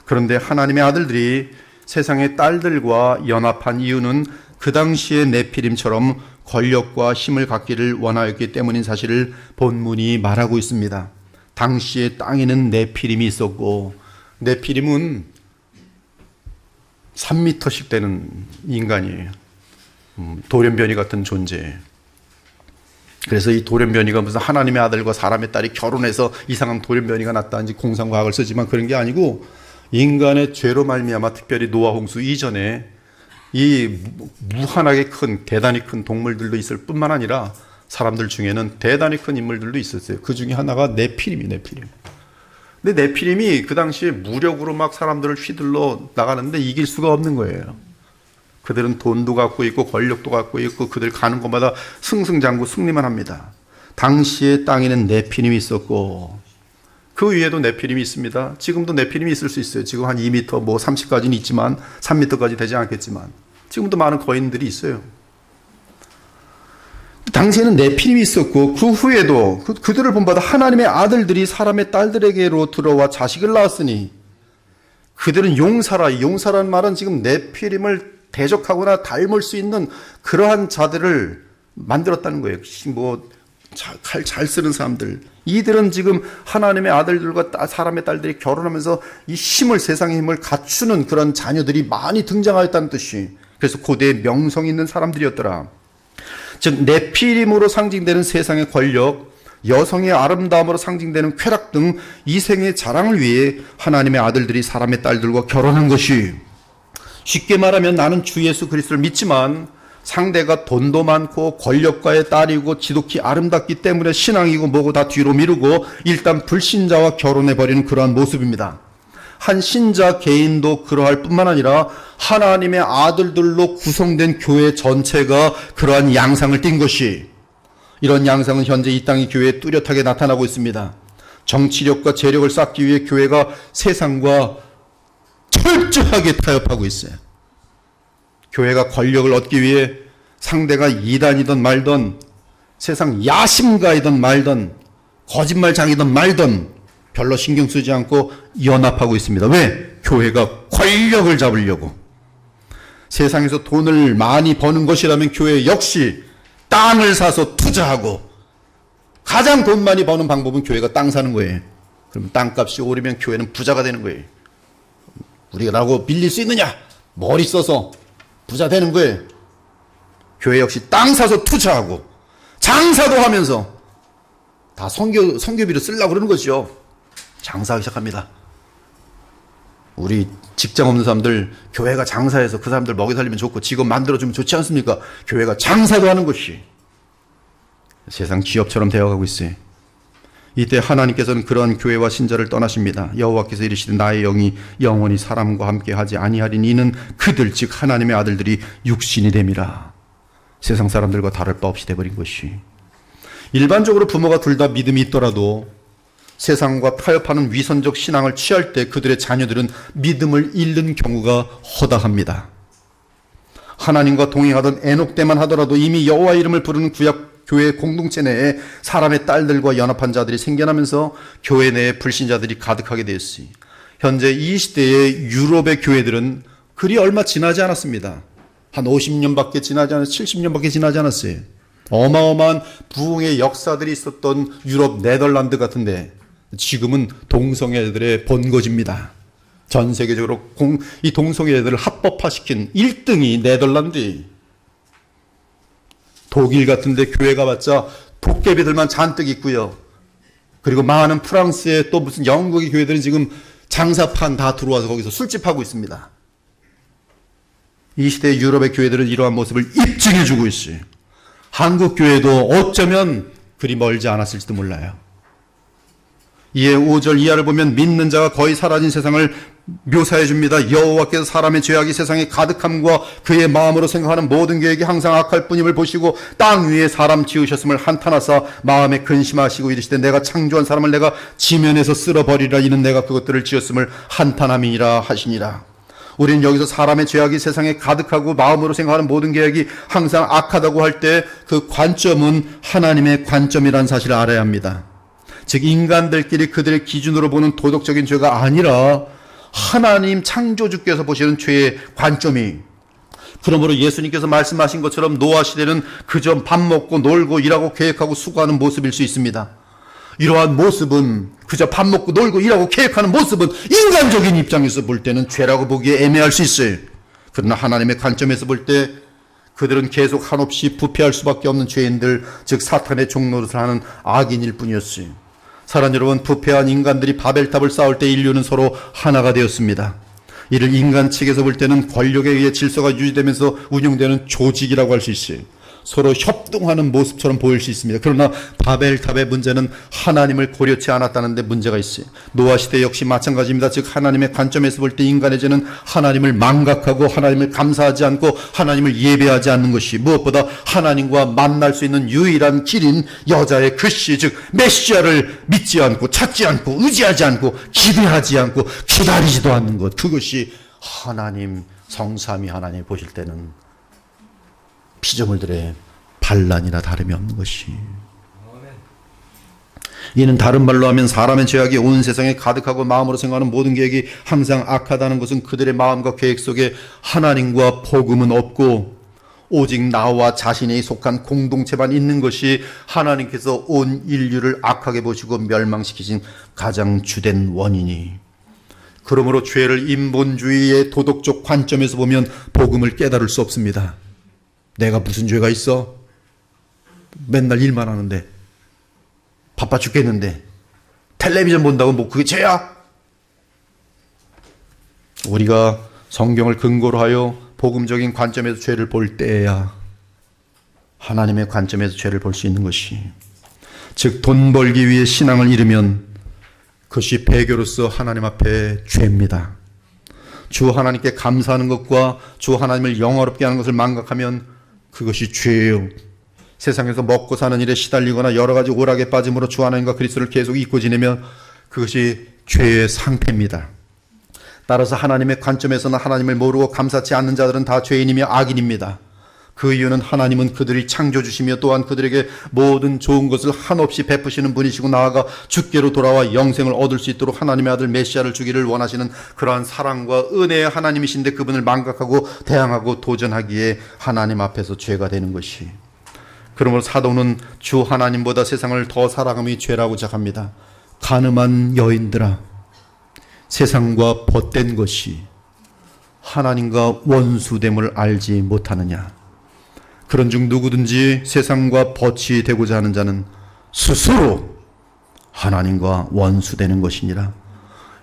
그런데 하나님의 아들들이 세상의 딸들과 연합한 이유는 그 당시의 네피림처럼 권력과 힘을 갖기를 원하였기 때문인 사실을 본문이 말하고 있습니다. 당시의 땅에는 네피림이 있었고, 네피림은 3m씩 되는 인간이에요. 돌연변이 같은 존재예요. 그래서 이 돌연변이가 무슨 하나님의 아들과 사람의 딸이 결혼해서 이상한 돌연변이가 났다는지 공상과학을 쓰지만 그런 게 아니고, 인간의 죄로 말미암아 특별히 노아 홍수 이전에 이 무한하게 큰 대단히 큰 동물들도 있을 뿐만 아니라 사람들 중에는 대단히 큰 인물들도 있었어요. 그 중에 하나가 네피림이. 근데 네피림이 그 당시에 무력으로 막 사람들을 휘둘러 나가는데 이길 수가 없는 거예요. 그들은 돈도 갖고 있고 권력도 갖고 있고 그들 가는 곳마다 승승장구 승리만 합니다. 당시에 땅에는 네피림이 있었고, 그 위에도 네피림이 있습니다. 지금도 네피림이 있을 수 있어요. 지금 한 2m, 30까지는 있지만 3m까지 되지 않겠지만 지금도 많은 거인들이 있어요. 당시에는 네피림이 있었고, 그 후에도 그들을 본받아 하나님의 아들들이 사람의 딸들에게로 들어와 자식을 낳았으니 그들은 용사라는 말은 지금 네피림을 대적하거나 닮을 수 있는 그러한 자들을 만들었다는 거예요. 칼 잘 쓰는 사람들. 이들은 지금 하나님의 아들들과 사람의 딸들이 결혼하면서 이 세상의 힘을 갖추는 그런 자녀들이 많이 등장하였다는 뜻이. 그래서 고대에 명성 있는 사람들이었더라. 즉 네피림으로 상징되는 세상의 권력, 여성의 아름다움으로 상징되는 쾌락 등 이생의 자랑을 위해 하나님의 아들들이 사람의 딸들과 결혼한 것이, 쉽게 말하면 나는 주 예수 그리스도를 믿지만 상대가 돈도 많고 권력가의 딸이고 지독히 아름답기 때문에 신앙이고 뭐고 다 뒤로 미루고 일단 불신자와 결혼해버리는 그러한 모습입니다. 한 신자 개인도 그러할 뿐만 아니라 하나님의 아들들로 구성된 교회 전체가 그러한 양상을 띈 것이, 이런 양상은 현재 이 땅의 교회에 뚜렷하게 나타나고 있습니다. 정치력과 재력을 쌓기 위해 교회가 세상과 철저하게 타협하고 있어요. 교회가 권력을 얻기 위해 상대가 이단이든 말든 세상 야심가이든 말든 거짓말장이든 말든 별로 신경 쓰지 않고 연합하고 있습니다. 왜? 교회가 권력을 잡으려고. 세상에서 돈을 많이 버는 것이라면 교회 역시 땅을 사서 투자하고, 가장 돈 많이 버는 방법은 교회가 땅 사는 거예요. 그럼 땅값이 오르면 교회는 부자가 되는 거예요. 우리라고 빌릴 수 있느냐? 머리 써서 부자 되는 거예요. 교회 역시 땅 사서 투자하고 장사도 하면서 다 선교비로 쓰려고 그러는 거죠. 장사하기 시작합니다. 우리 직장 없는 사람들 교회가 장사해서 그 사람들 먹여 살리면 좋고 직업 만들어주면 좋지 않습니까? 교회가 장사도 하는 것이 세상 기업처럼 되어가고 있어요. 이때 하나님께서는 그러한 교회와 신자를 떠나십니다. 여호와께서 이르시되 나의 영이 영원히 사람과 함께 하지 아니하리니 이는 그들 즉 하나님의 아들들이 육신이 됨이라. 세상 사람들과 다를 바 없이 돼버린 것이, 일반적으로 부모가 둘 다 믿음이 있더라도 세상과 타협하는 위선적 신앙을 취할 때 그들의 자녀들은 믿음을 잃는 경우가 허다합니다. 하나님과 동행하던 에녹 때만 하더라도 이미 여호와 이름을 부르는 구약 교회 공동체 내에 사람의 딸들과 연합한 자들이 생겨나면서 교회 내에 불신자들이 가득하게 되었으니 현재 이 시대의 유럽의 교회들은 그리 얼마 지나지 않았습니다. 한 50년밖에 지나지 않았어요. 70년밖에 지나지 않았어요. 어마어마한 부흥의 역사들이 있었던 유럽 네덜란드 같은데 지금은 동성애들의 본거지입니다. 전 세계적으로 이 동성애들을 합법화시킨 1등이 네덜란드. 독일 같은데 교회 가봤자 도깨비들만 잔뜩 있고요. 그리고 많은 프랑스에 또 무슨 영국의 교회들은 지금 장사판 다 들어와서 거기서 술집하고 있습니다. 이 시대 유럽의 교회들은 이러한 모습을 입증해주고 있어요. 한국 교회도 어쩌면 그리 멀지 않았을지도 몰라요. 이에 5절 이하를 보면 믿는 자가 거의 사라진 세상을 묘사해 줍니다. 여호와께서 사람의 죄악이 세상에 가득함과 그의 마음으로 생각하는 모든 계획이 항상 악할 뿐임을 보시고 땅 위에 사람 지으셨음을 한탄하사 마음에 근심하시고 이르시되 내가 창조한 사람을 내가 지면에서 쓸어버리라. 이는 내가 그것들을 지었음을 한탄함이니라 하시니라. 우리는 여기서 사람의 죄악이 세상에 가득하고 마음으로 생각하는 모든 계획이 항상 악하다고 할 때 그 관점은 하나님의 관점이라는 사실을 알아야 합니다. 즉 인간들끼리 그들의 기준으로 보는 도덕적인 죄가 아니라 하나님 창조주께서 보시는 죄의 관점이, 그러므로 예수님께서 말씀하신 것처럼 노아 시대는 그저 밥 먹고 놀고 일하고 계획하고 수고하는 모습일 수 있습니다. 이러한 모습은, 그저 밥 먹고 놀고 일하고 계획하는 모습은 인간적인 입장에서 볼 때는 죄라고 보기에 애매할 수 있어요. 그러나 하나님의 관점에서 볼 때 그들은 계속 한없이 부패할 수밖에 없는 죄인들, 즉 사탄의 종노릇을 하는 악인일 뿐이었어요. 사랑 여러분, 부패한 인간들이 바벨탑을 쌓을 때 인류는 서로 하나가 되었습니다. 이를 인간 측에서 볼 때는 권력에 의해 질서가 유지되면서 운영되는 조직이라고 할 수 있어요. 서로 협동하는 모습처럼 보일 수 있습니다. 그러나 바벨탑의 문제는 하나님을 고려치 않았다는 데 문제가 있어요. 노아 시대 역시 마찬가지입니다. 즉 하나님의 관점에서 볼 때 인간의 죄는 하나님을 망각하고 하나님을 감사하지 않고 하나님을 예배하지 않는 것이, 무엇보다 하나님과 만날 수 있는 유일한 길인 여자의 글씨, 즉 메시아를 믿지 않고 찾지 않고 의지하지 않고 기대하지 않고 기다리지도 않는 것, 그것이 하나님, 성삼위 하나님 보실 때는 피조물들의 반란이나 다름이 없는 것이. 이는 다른 말로 하면 사람의 죄악이 온 세상에 가득하고 마음으로 생각하는 모든 계획이 항상 악하다는 것은 그들의 마음과 계획 속에 하나님과 복음은 없고 오직 나와 자신이 속한 공동체만 있는 것이 하나님께서 온 인류를 악하게 보시고 멸망시키신 가장 주된 원인이. 그러므로 죄를 인본주의의 도덕적 관점에서 보면 복음을 깨달을 수 없습니다. 내가 무슨 죄가 있어? 맨날 일만 하는데, 바빠 죽겠는데, 텔레비전 본다고 뭐 그게 죄야? 우리가 성경을 근거로 하여 복음적인 관점에서 죄를 볼 때야 하나님의 관점에서 죄를 볼 수 있는 것이, 즉 돈 벌기 위해 신앙을 잃으면 그것이 배교로서 하나님 앞에 죄입니다. 주 하나님께 감사하는 것과 주 하나님을 영화롭게 하는 것을 망각하면 그것이 죄예요. 세상에서 먹고 사는 일에 시달리거나 여러 가지 오락에 빠짐으로 주 하나님과 그리스도를 계속 잊고 지내면 그것이 죄의 상태입니다. 따라서 하나님의 관점에서는 하나님을 모르고 감사치 않는 자들은 다 죄인이며 악인입니다. 그 이유는 하나님은 그들이 창조주시며 또한 그들에게 모든 좋은 것을 한없이 베푸시는 분이시고 나아가 주께로 돌아와 영생을 얻을 수 있도록 하나님의 아들 메시아를 주기를 원하시는 그러한 사랑과 은혜의 하나님이신데 그분을 망각하고 대항하고 도전하기에 하나님 앞에서 죄가 되는 것이. 그러므로 사도는 주 하나님보다 세상을 더 사랑함이 죄라고 자합니다. 가늠한 여인들아, 세상과 벗된 것이 하나님과 원수됨을 알지 못하느냐. 그런즉 누구든지 세상과 벗이 되고자 하는 자는 스스로 하나님과 원수되는 것이니라.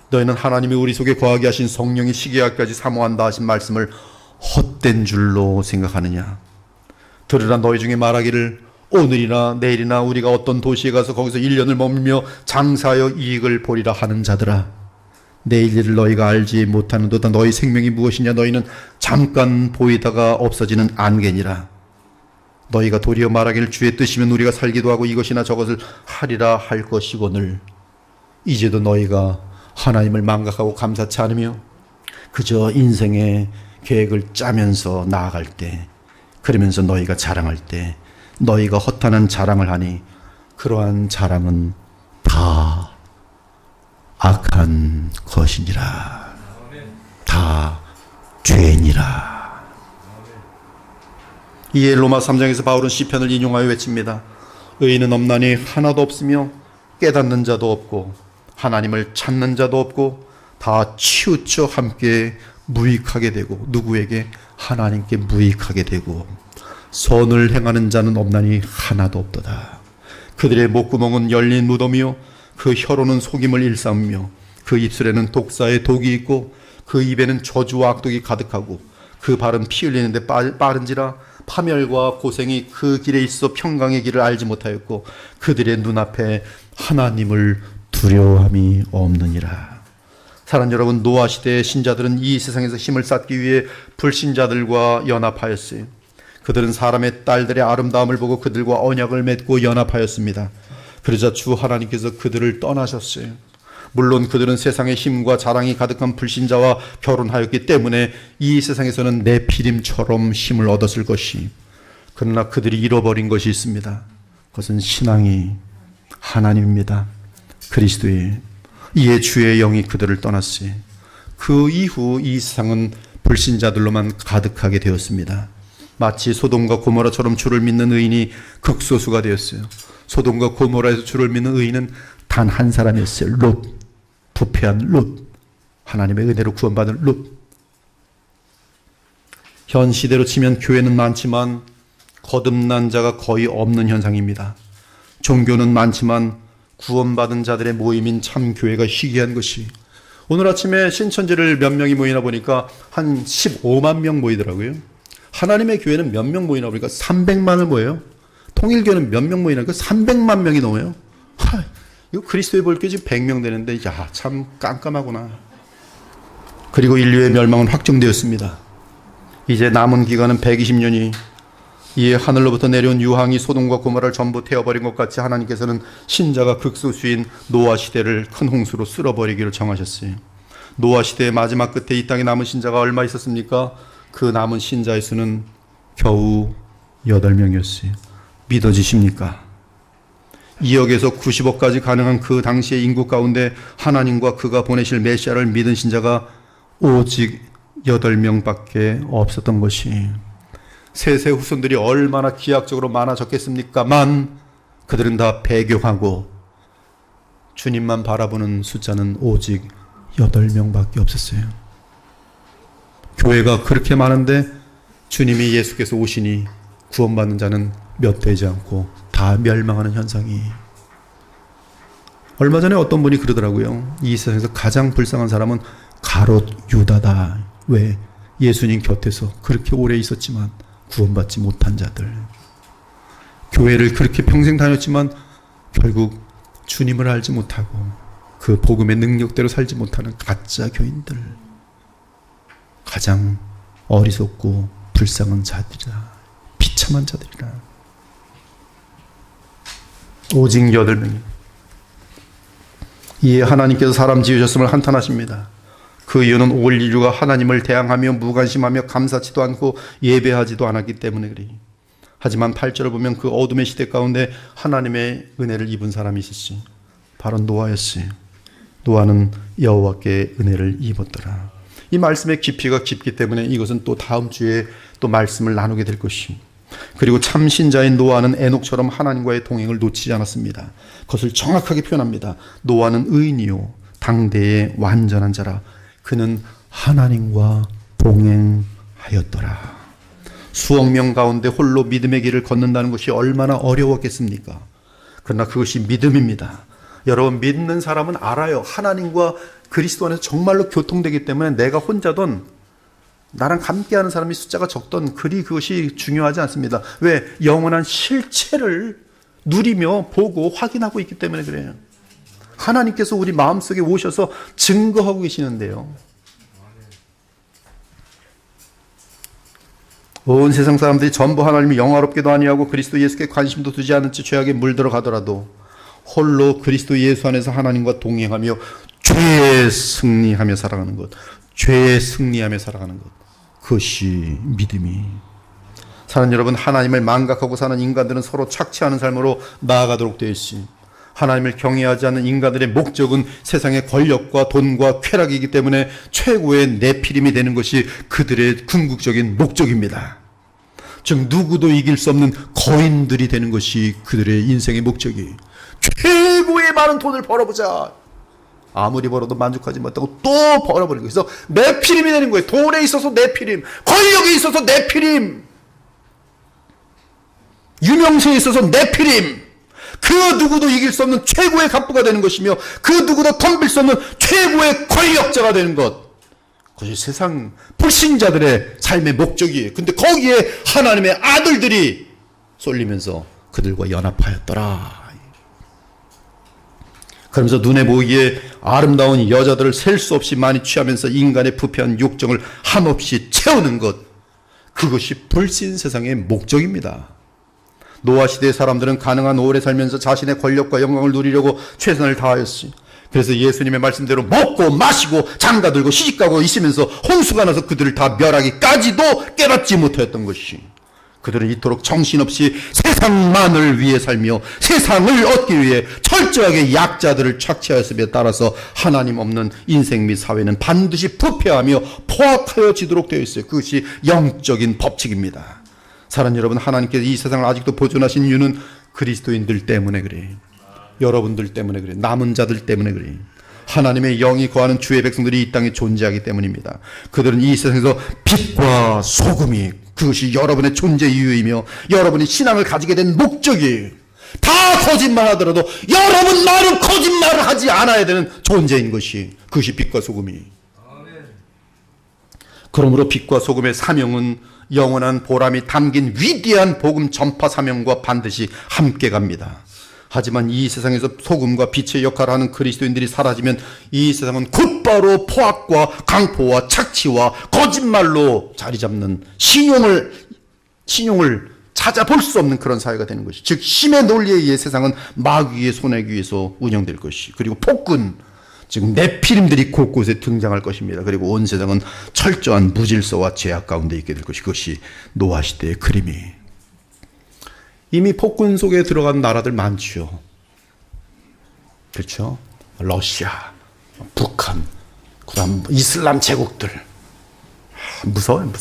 너희는 하나님이 우리 속에 거하게 하신 성령이 시기하기까지 사모한다 하신 말씀을 헛된 줄로 생각하느냐. 들으라, 너희 중에 말하기를 오늘이나 내일이나 우리가 어떤 도시에 가서 거기서 1년을 머물며 장사하여 이익을 보리라 하는 자들아, 내일 일을 너희가 알지 못하는도다. 너희 생명이 무엇이냐. 너희는 잠깐 보이다가 없어지는 안개니라. 너희가 도리어 말하기를 주의 뜻이면 우리가 살기도 하고 이것이나 저것을 하리라 할 것이거늘 이제도 너희가 하나님을 망각하고 감사치 않으며 그저 인생의 계획을 짜면서 나아갈 때, 그러면서 너희가 자랑할 때 너희가 허탄한 자랑을 하니 그러한 자랑은 다 악한 것이니라. 다 죄니라. 이에 로마 3장에서 바울은 시편을 인용하여 외칩니다. 의인은 없나니 하나도 없으며 깨닫는 자도 없고 하나님을 찾는 자도 없고 다 치우쳐 함께 무익하게 되고, 누구에게? 하나님께 무익하게 되고 선을 행하는 자는 없나니 하나도 없도다. 그들의 목구멍은 열린 무덤이요 그 혀로는 속임을 일삼으며 그 입술에는 독사의 독이 있고 그 입에는 저주와 악독이 가득하고 그 발은 피 흘리는데 빠른지라 파멸과 고생이 그 길에 있어 평강의 길을 알지 못하였고 그들의 눈앞에 하나님을 두려워함이 없느니라. 사랑하는 여러분, 노아 시대의 신자들은 이 세상에서 힘을 쌓기 위해 불신자들과 연합하였어요. 그들은 사람의 딸들의 아름다움을 보고 그들과 언약을 맺고 연합하였습니다. 그러자 주 하나님께서 그들을 떠나셨어요. 물론 그들은 세상의 힘과 자랑이 가득한 불신자와 결혼하였기 때문에 이 세상에서는 네피림처럼 힘을 얻었을 것이, 그러나 그들이 잃어버린 것이 있습니다. 그것은 신앙이 하나님입니다. 그리스도의 이에 주의 영이 그들을 떠났어요. 그 이후 이 세상은 불신자들로만 가득하게 되었습니다. 마치 소돔과 고모라처럼 주를 믿는 의인이 극소수가 되었어요. 소돔과 고모라에서 주를 믿는 의인은 단 한 사람이었어요. 롯, 부패한 롯, 하나님의 은혜로 구원받은 롯. 현 시대로 치면 교회는 많지만 거듭난 자가 거의 없는 현상입니다. 종교는 많지만 구원받은 자들의 모임인 참 교회가 희귀한 것이, 오늘 아침에 신천지를 몇 명이 모이나 보니까 한 15만 명 모이더라고요. 하나님의 교회는 몇 명 모이나 보니까 300만을 모여요. 통일교는 몇 명 모이나 보니까 300만 명이 넘어요. 이거 그리스도의 볼교 지금 100명 되는데, 야, 참 깜깜하구나. 그리고 인류의 멸망은 확정되었습니다. 이제 남은 기간은 120년이, 이에 하늘로부터 내려온 유황이 소돔과 고모라를 전부 태워버린 것 같이 하나님께서는 신자가 극소수인 노아 시대를 큰 홍수로 쓸어버리기를 정하셨어요. 노아 시대의 마지막 끝에 이 땅에 남은 신자가 얼마 있었습니까? 그 남은 신자의 수는 겨우 8명이었어요. 믿어지십니까? 2억에서 90억까지 가능한 그 당시의 인구 가운데 하나님과 그가 보내실 메시아를 믿은 신자가 오직 8명밖에 없었던 것이, 셋의 후손들이 얼마나 기하학적으로 많아졌겠습니까만 그들은 다 배교하고 주님만 바라보는 숫자는 오직 8명밖에 없었어요. 교회가 그렇게 많은데 주님이 예수께서 오시니 구원받는 자는 몇 되지 않고 다 멸망하는 현상이, 얼마 전에 어떤 분이 그러더라고요. 이 세상에서 가장 불쌍한 사람은 가롯 유다다. 왜? 예수님 곁에서 그렇게 오래 있었지만 구원받지 못한 자들, 교회를 그렇게 평생 다녔지만 결국 주님을 알지 못하고 그 복음의 능력대로 살지 못하는 가짜 교인들, 가장 어리석고 불쌍한 자들이라, 비참한 자들이라. 오직 8명이. 이에 하나님께서 사람 지으셨음을 한탄하십니다. 그 이유는 올 인류가 하나님을 대항하며 무관심하며 감사치도 않고 예배하지도 않았기 때문에 그래. 하지만 8절을 보면 그 어둠의 시대 가운데 하나님의 은혜를 입은 사람이 있었지. 바로 노아였어요. 노아는 여호와께 은혜를 입었더라. 이 말씀의 깊이가 깊기 때문에 이것은 또 다음 주에 또 말씀을 나누게 될 것이. 그리고 참 신자인 노아는 에녹처럼 하나님과의 동행을 놓치지 않았습니다. 그것을 정확하게 표현합니다. 노아는 의인이요 당대의 완전한 자라. 그는 하나님과 동행하였더라. 수억 명 가운데 홀로 믿음의 길을 걷는다는 것이 얼마나 어려웠겠습니까? 그러나 그것이 믿음입니다. 여러분, 믿는 사람은 알아요. 하나님과 그리스도 안에서 정말로 교통되기 때문에 내가 혼자든 나랑 함께하는 사람이 숫자가 적던 그것이 중요하지 않습니다. 왜? 영원한 실체를 누리며 보고 확인하고 있기 때문에 그래요. 하나님께서 우리 마음속에 오셔서 증거하고 계시는데요. 온 세상 사람들이 전부 하나님을 영화롭게도 아니하고 그리스도 예수께 관심도 두지 않은 채 죄악에 물들어 가더라도 홀로 그리스도 예수 안에서 하나님과 동행하며 죄에 승리하며 살아가는 것, 죄에 승리하며 살아가는 것, 그것이 믿음이. 사랑하는 여러분, 하나님을 망각하고 사는 인간들은 서로 착취하는 삶으로 나아가도록 되어 있으니, 하나님을 경외하지 않는 인간들의 목적은 세상의 권력과 돈과 쾌락이기 때문에 최고의 내피림이 되는 것이 그들의 궁극적인 목적입니다. 즉 누구도 이길 수 없는 거인들이 되는 것이 그들의 인생의 목적이. 최고의 많은 돈을 벌어보자. 아무리 벌어도 만족하지 못하고 또 벌어버리고, 그래서 내피림이 되는 거예요. 돈에 있어서 내피림, 권력에 있어서 내피림, 유명세에 있어서 내피림. 그 누구도 이길 수 없는 최고의 갑부가 되는 것이며 그 누구도 덤빌 수 없는 최고의 권력자가 되는 것, 그것이 세상 불신자들의 삶의 목적이에요. 근데 거기에 하나님의 아들들이 쏠리면서 그들과 연합하였더라. 그러면서 눈에 보이기에 아름다운 여자들을 셀 수 없이 많이 취하면서 인간의 부패한 욕정을 한없이 채우는 것, 그것이 불신 세상의 목적입니다. 노아 시대의 사람들은 가능한 오래 살면서 자신의 권력과 영광을 누리려고 최선을 다하였지. 그래서 예수님의 말씀대로 먹고 마시고 장가들고 시집가고 있으면서 홍수가 나서 그들을 다 멸하기까지도 깨닫지 못하였던 것이, 그들은 이토록 정신없이 세상만을 위해 살며 세상을 얻기 위해 철저하게 약자들을 착취하였음에 따라서 하나님 없는 인생 및 사회는 반드시 부패하며 포악하여지도록 되어 있어요. 그것이 영적인 법칙입니다. 사랑하는 여러분, 하나님께서 이 세상을 아직도 보존하신 이유는 그리스도인들 때문에 그래요. 여러분들 때문에 그래요. 남은 자들 때문에 그래요. 하나님의 영이 거하는 주의 백성들이 이 땅에 존재하기 때문입니다. 그들은 이 세상에서 빛과 소금이, 그것이 여러분의 존재 이유이며 여러분이 신앙을 가지게 된 목적이에요. 다 거짓말하더라도 여러분만은 거짓말을 하지 않아야 되는 존재인 것이, 그것이 빛과 소금이. 그러므로 빛과 소금의 사명은 영원한 보람이 담긴 위대한 복음 전파 사명과 반드시 함께 갑니다. 하지만 이 세상에서 소금과 빛의 역할을 하는 그리스도인들이 사라지면 이 세상은 곧바로 포악과 강포와 착취와 거짓말로 자리 잡는 신용을 찾아볼 수 없는 그런 사회가 되는 것이, 즉 힘의 논리에 의해 세상은 마귀의 손에 의해서 운영될 것이, 그리고 폭군, 지금 네피림들이 곳곳에 등장할 것입니다. 그리고 온 세상은 철저한 무질서와 죄악 가운데 있게 될 것이, 그것이 노아 시대의 그림이에요. 이미 폭군 속에 들어간 나라들 많죠. 그렇죠? 러시아, 북한, 그다음 이슬람 제국들. 무서워요.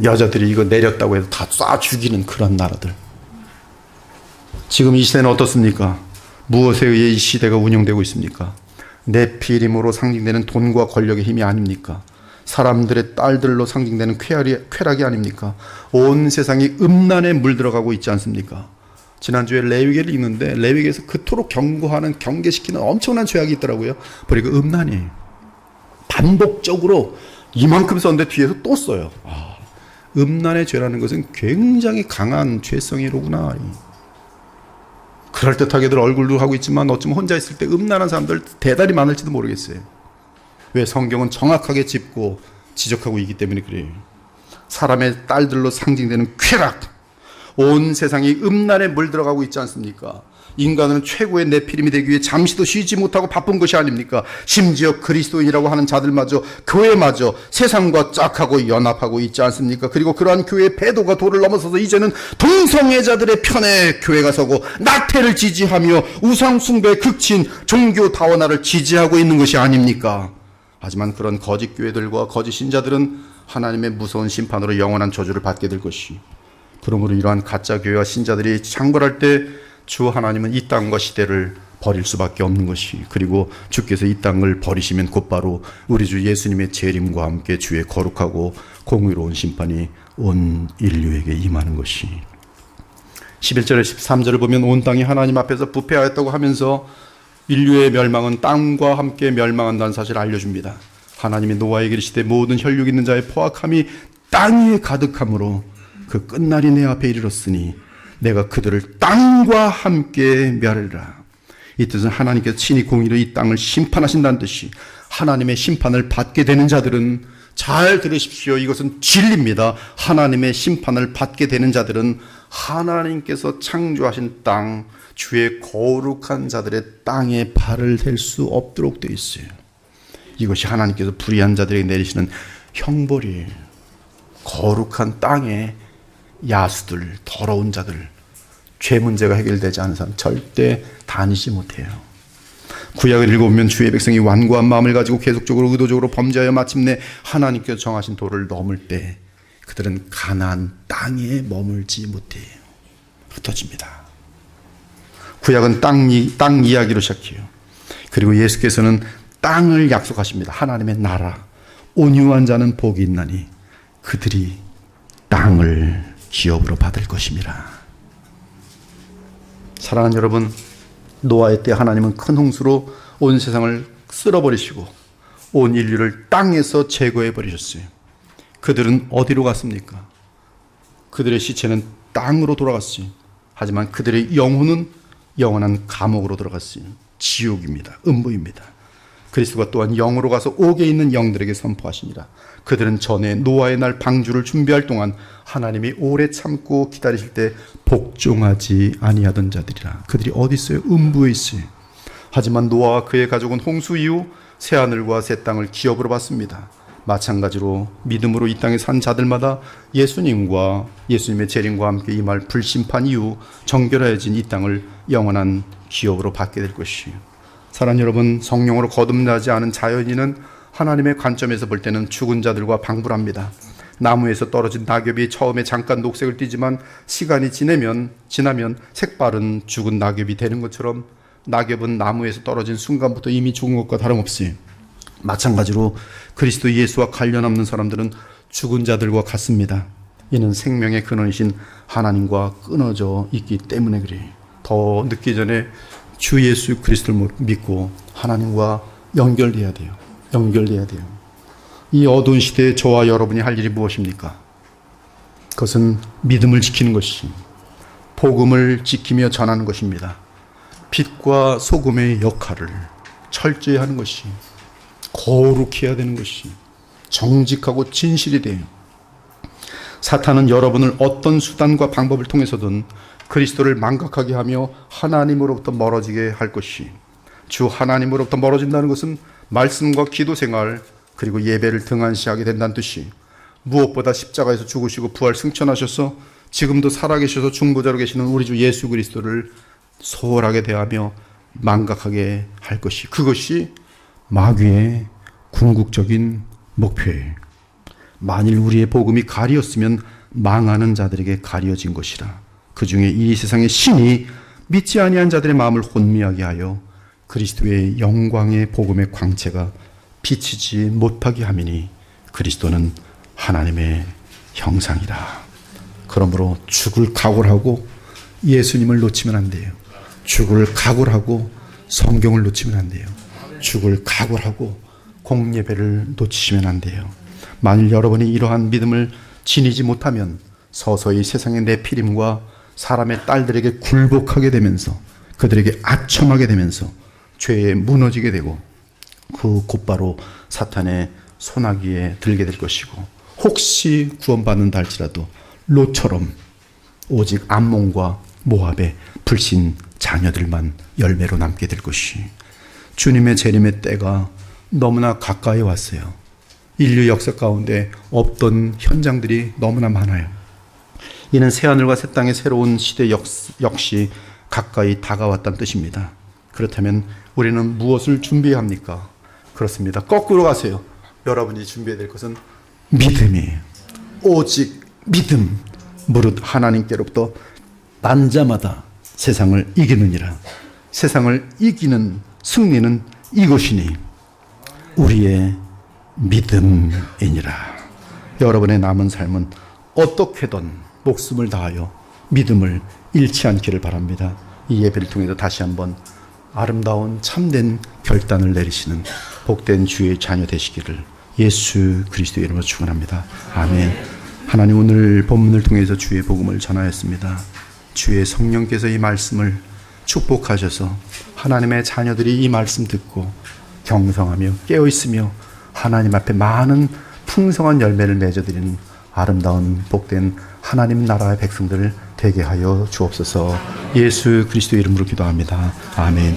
여자들이 이거 내렸다고 해서 다 쏴 죽이는 그런 나라들. 지금 이 시대는 어떻습니까? 무엇에 의해 이 시대가 운영되고 있습니까? 네피림으로 상징되는 돈과 권력의 힘이 아닙니까? 사람들의 딸들로 상징되는 쾌락이 아닙니까? 온 세상이 음란에 물들어가고 있지 않습니까? 지난주에 레위기를 읽는데 레위기에서 그토록 경고하는, 경계시키는 엄청난 죄악이 있더라고요. 바로 그 음란이에요. 반복적으로 이만큼 썼는데 뒤에서 또 써요. 음란의 죄라는 것은 굉장히 강한 죄성이로구나. 그럴듯하게들 얼굴도 하고 있지만 어쩌면 혼자 있을 때 음란한 사람들 대단히 많을지도 모르겠어요. 왜? 성경은 정확하게 짚고 지적하고 있기 때문에 그래요. 사람의 딸들로 상징되는 쾌락, 온 세상이 음란에 물들어가고 있지 않습니까? 인간은 최고의 네피림이 되기 위해 잠시도 쉬지 못하고 바쁜 것이 아닙니까? 심지어 그리스도인이라고 하는 자들마저, 교회마저 세상과 짝하고 연합하고 있지 않습니까? 그리고 그러한 교회의 배도가 도를 넘어서서 이제는 동성애자들의 편에 교회가 서고 낙태를 지지하며 우상숭배의 극친 종교 다원화를 지지하고 있는 것이 아닙니까? 하지만 그런 거짓 교회들과 거짓 신자들은 하나님의 무서운 심판으로 영원한 저주를 받게 될 것이, 그러므로 이러한 가짜 교회와 신자들이 창궐할 때 주 하나님은 이 땅과 시대를 버릴 수밖에 없는 것이, 그리고 주께서 이 땅을 버리시면 곧바로 우리 주 예수님의 재림과 함께 주의 거룩하고 공의로운 심판이 온 인류에게 임하는 것이. 11절에 13절을 보면 온 땅이 하나님 앞에서 부패하였다고 하면서 인류의 멸망은 땅과 함께 멸망한다는 사실을 알려줍니다. 하나님이 노아에게 이르시되 모든 혈육 있는 자의 포악함이 땅 위에 가득함으로 그 끝날이 내 앞에 이르렀으니 내가 그들을 땅과 함께 멸하리라. 이 뜻은 하나님께서 친히 공의로 이 땅을 심판하신다는 뜻이, 하나님의 심판을 받게 되는 자들은, 잘 들으십시오, 이것은 진리입니다. 하나님의 심판을 받게 되는 자들은 하나님께서 창조하신 땅, 주의 거룩한 자들의 땅에 발을 댈 수 없도록 되어 있어요. 이것이 하나님께서 불의한 자들에게 내리시는 형벌이에요. 거룩한 땅에 야수들, 더러운 자들, 죄 문제가 해결되지 않은 사람 절대 다니지 못해요. 구약을 읽어보면 주의 백성이 완고한 마음을 가지고 계속적으로 의도적으로 범죄하여 마침내 하나님께서 정하신 도를 넘을 때 그들은 가나안 땅에 머물지 못해요. 흩어집니다. 구약은 땅 이야기로 시작해요. 그리고 예수께서는 땅을 약속하십니다. 하나님의 나라, 온유한 자는 복이 있나니 그들이 땅을 기업으로 받을 것입니다. 사랑하는 여러분, 노아의 때 하나님은 큰 홍수로 온 세상을 쓸어버리시고 온 인류를 땅에서 제거해 버리셨어요. 그들은 어디로 갔습니까? 그들의 시체는 땅으로 돌아갔어요. 하지만 그들의 영혼은 영원한 감옥으로 들어갔어요. 지옥입니다. 음부입니다. 그리스도가 또한 영으로 가서 옥에 있는 영들에게 선포하시니라. 그들은 전에 노아의 날 방주를 준비할 동안 하나님이 오래 참고 기다리실 때 복종하지 아니하던 자들이라. 그들이 어디 있어요? 음부에 있어요. 하지만 노아와 그의 가족은 홍수 이후 새하늘과 새 땅을 기업으로 받습니다. 마찬가지로 믿음으로 이 땅에 산 자들마다 예수님과 예수님의 재림과 함께 임할 불심판 이후 정결해진 이 땅을 영원한 기업으로 받게 될 것이에요. 사랑하는 여러분, 성령으로 거듭나지 않은 자연인은 하나님의 관점에서 볼 때는 죽은 자들과 방불합니다. 나무에서 떨어진 낙엽이 처음에 잠깐 녹색을 띠지만 시간이 지나면 색바른 죽은 낙엽이 되는 것처럼 낙엽은 나무에서 떨어진 순간부터 이미 죽은 것과 다름없어요. 마찬가지로 그리스도 예수와 관련 없는 사람들은 죽은 자들과 같습니다. 이는 생명의 근원이신 하나님과 끊어져 있기 때문에 그래요. 더 늦기 전에 주 예수 그리스도를 믿고 하나님과 연결돼야 돼요. 연결돼야 돼요. 이 어두운 시대에 저와 여러분이 할 일이 무엇입니까? 그것은 믿음을 지키는 것이, 복음을 지키며 전하는 것입니다. 빛과 소금의 역할을 철저히 하는 것이, 거룩히 해야 되는 것이, 정직하고 진실이 돼요. 사탄은 여러분을 어떤 수단과 방법을 통해서든 그리스도를 망각하게 하며 하나님으로부터 멀어지게 할 것이, 주 하나님으로부터 멀어진다는 것은 말씀과 기도 생활 그리고 예배를 등한시하게 된다는 뜻이, 무엇보다 십자가에서 죽으시고 부활 승천하셔서 지금도 살아계셔서 중보자로 계시는 우리 주 예수 그리스도를 소홀하게 대하며 망각하게 할 것이, 그것이 마귀의 궁극적인 목표예요. 만일 우리의 복음이 가리었으면 망하는 자들에게 가려진 것이라. 그 중에 이 세상의 신이 믿지 아니한 자들의 마음을 혼미하게 하여 그리스도의 영광의 복음의 광채가 비치지 못하게 함이니 그리스도는 하나님의 형상이라. 그러므로 죽을 각오를 하고 예수님을 놓치면 안 돼요. 죽을 각오를 하고 성경을 놓치면 안 돼요. 죽을 각오를 하고 공예배를 놓치시면 안 돼요. 만일 여러분이 이러한 믿음을 지니지 못하면 서서히 세상의 내피림과 사람의 딸들에게 굴복하게 되면서 그들에게 아첨하게 되면서 죄에 무너지게 되고 그 곧바로 사탄의 소나기에 들게 될 것이고, 혹시 구원받는다 할지라도 롯처럼 오직 암몬과 모압의 불신 자녀들만 열매로 남게 될 것이, 주님의 재림의 때가 너무나 가까이 왔어요. 인류 역사 가운데 없던 현장들이 너무나 많아요. 이는 새하늘과 새 땅의 새로운 시대 역시 가까이 다가왔다는 뜻입니다. 그렇다면 우리는 무엇을 준비해야 합니까? 그렇습니다. 거꾸로 가세요. 여러분이 준비해야 될 것은 믿음이에요. 오직 믿음. 무릇 하나님께로부터 난 자마다 세상을 이기느니라. 세상을 이기는 승리는 이것이니 우리의 믿음이니라. 여러분의 남은 삶은 어떻게든 목숨을 다하여 믿음을 잃지 않기를 바랍니다. 이 예배를 통해서 다시 한번 아름다운 참된 결단을 내리시는 복된 주의 자녀 되시기를 예수 그리스도의 이름으로 축원합니다. 아멘. 하나님, 오늘 본문을 통해서 주의 복음을 전하였습니다. 주의 성령께서 이 말씀을 축복하셔서 하나님의 자녀들이 이 말씀 듣고 경성하며 깨어있으며 하나님 앞에 많은 풍성한 열매를 맺어드리는 아름다운 복된 하나님 나라의 백성들 되게 하여 주옵소서. 예수 그리스도의 이름으로 기도합니다. 아멘.